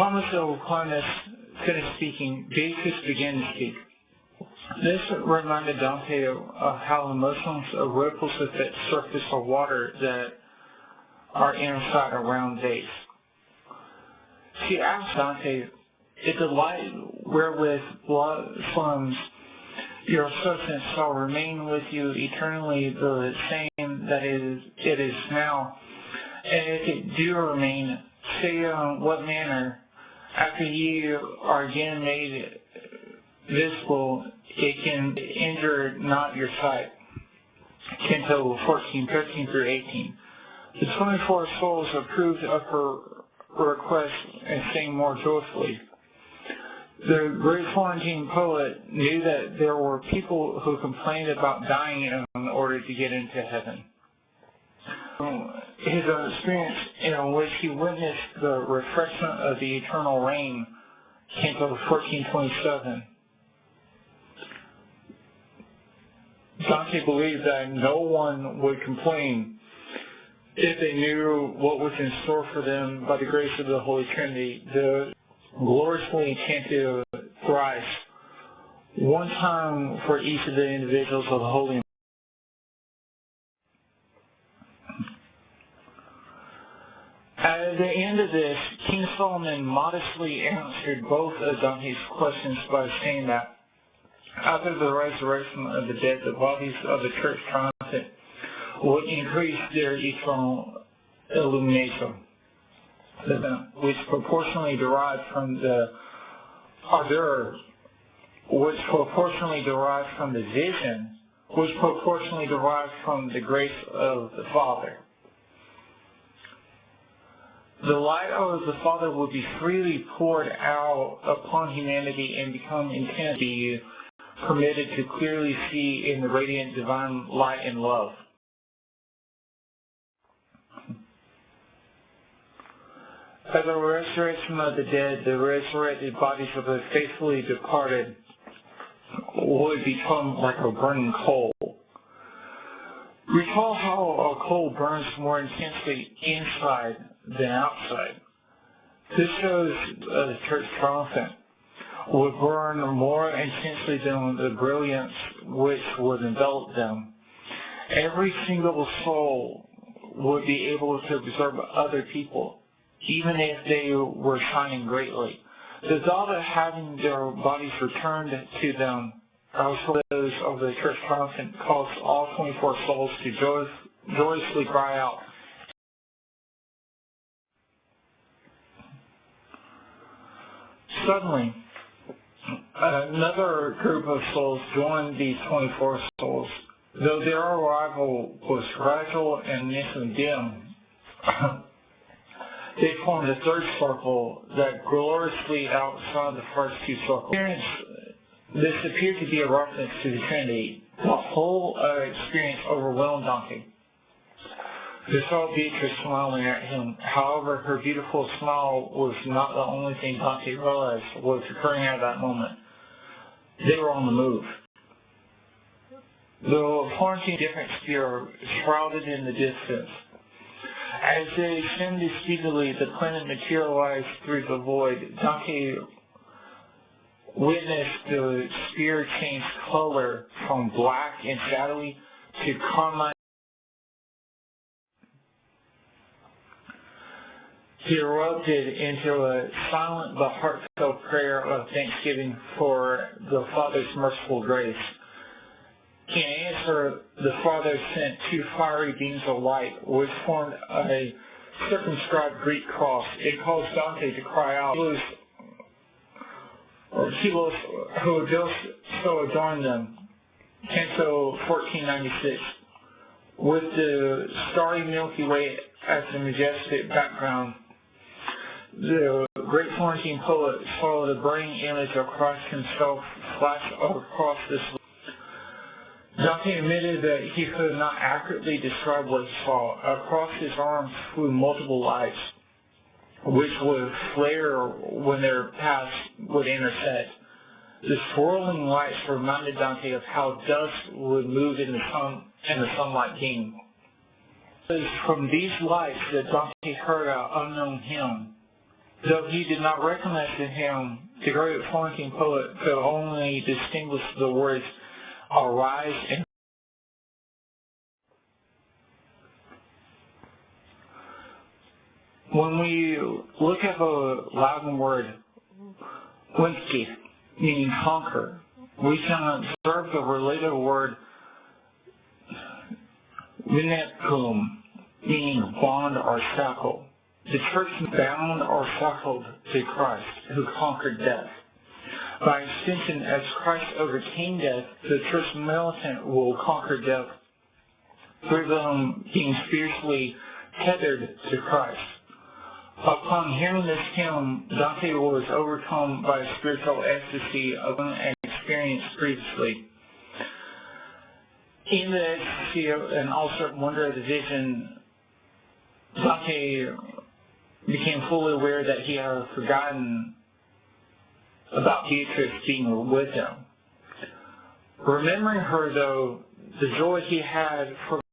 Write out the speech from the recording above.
Thomas Aquinas finished speaking, Beatrice began to speak. This reminded Dante of how emotions are ripples at the surface of water that are inside a round vase. She asked Dante, if the light wherewith blossoms your substance shall remain with you eternally the same that it is now, and if it do remain, say in what manner, after ye are again made visible, it can injure not your sight. Canto 14, 13 through 18. The 24 souls approved of her request and sang more joyfully. The great Florentine poet knew that there were people who complained about dying in order to get into heaven. His experience in which he witnessed the refreshment of the eternal rain, Canto 14:27. Dante believed that no one would complain if they knew what was in store for them by the grace of the Holy Trinity. The gloriously enchanted thrice, one time for each of the individuals of the Holy. At the end of this, King Solomon modestly answered both of Dante's questions by saying that after the resurrection of the dead, the bodies of the church triumphant would increase their eternal illumination, which proportionally derived from the ardor, which proportionally derived from the vision, which proportionally derived from the grace of the Father. The light of the Father would be freely poured out upon humanity and become intent to be permitted to clearly see in the radiant divine light and love. At the resurrection of the dead, the resurrected bodies of the faithfully departed would become like a burning coal. Recall how a coal burns more intensely inside than outside. This shows the church triumphant would burn more intensely than the brilliance which would envelop them. Every single soul would be able to observe other people, even if they were shining greatly. The thought of having their bodies returned to them, also those of the church triumphant, caused all 24 souls to joyously cry out. Suddenly, another group of souls joined these 24 souls. Though their arrival was gradual and initially dim, they formed a third circle that gloriously outside the first two circles. This appeared to be a reference to the Trinity. The whole experience overwhelmed Dante. He saw Beatrice smiling at him. However, her beautiful smile was not the only thing Dante realized was occurring at that moment. They were on the move. The Florentine difference here shrouded in the distance. As they ascended speedily, the planet materialized through the void. Dante witnessed the sphere change color from black and shadowy to carmine. He erupted into a silent but heartfelt prayer of thanksgiving for the Father's merciful grace. In answer, the Father sent two fiery beams of light, which formed a circumscribed Greek cross. It caused Dante to cry out, Helos, who so adorned them. Canto 1496. With the starry Milky Way as the majestic background, the great Florentine poet saw the burning image of Christ himself flash across this. Dante admitted that he could not accurately describe what he saw. Across his arms flew multiple lights, which would flare when their paths would intersect. The swirling lights reminded Dante of how dust would move in the sunlight beam. It was from these lights that Dante heard an unknown hymn. Though he did not recognize in him the great Florentine poet could only distinguish the words arise and when we look at the Latin word "vinci," meaning conquer, we can observe the related word "vinculum," meaning bond or shackle. The church bound or shackled to Christ, who conquered death. By extension, as Christ overcame death, the church militant will conquer death through them being spiritually tethered to Christ. Upon hearing this hymn, Dante was overcome by a spiritual ecstasy of an experience previously. In the ecstasy and also wonder of the vision, Dante became fully aware that he had forgotten about Beatrice being with him. Remembering her, though, the joy he had for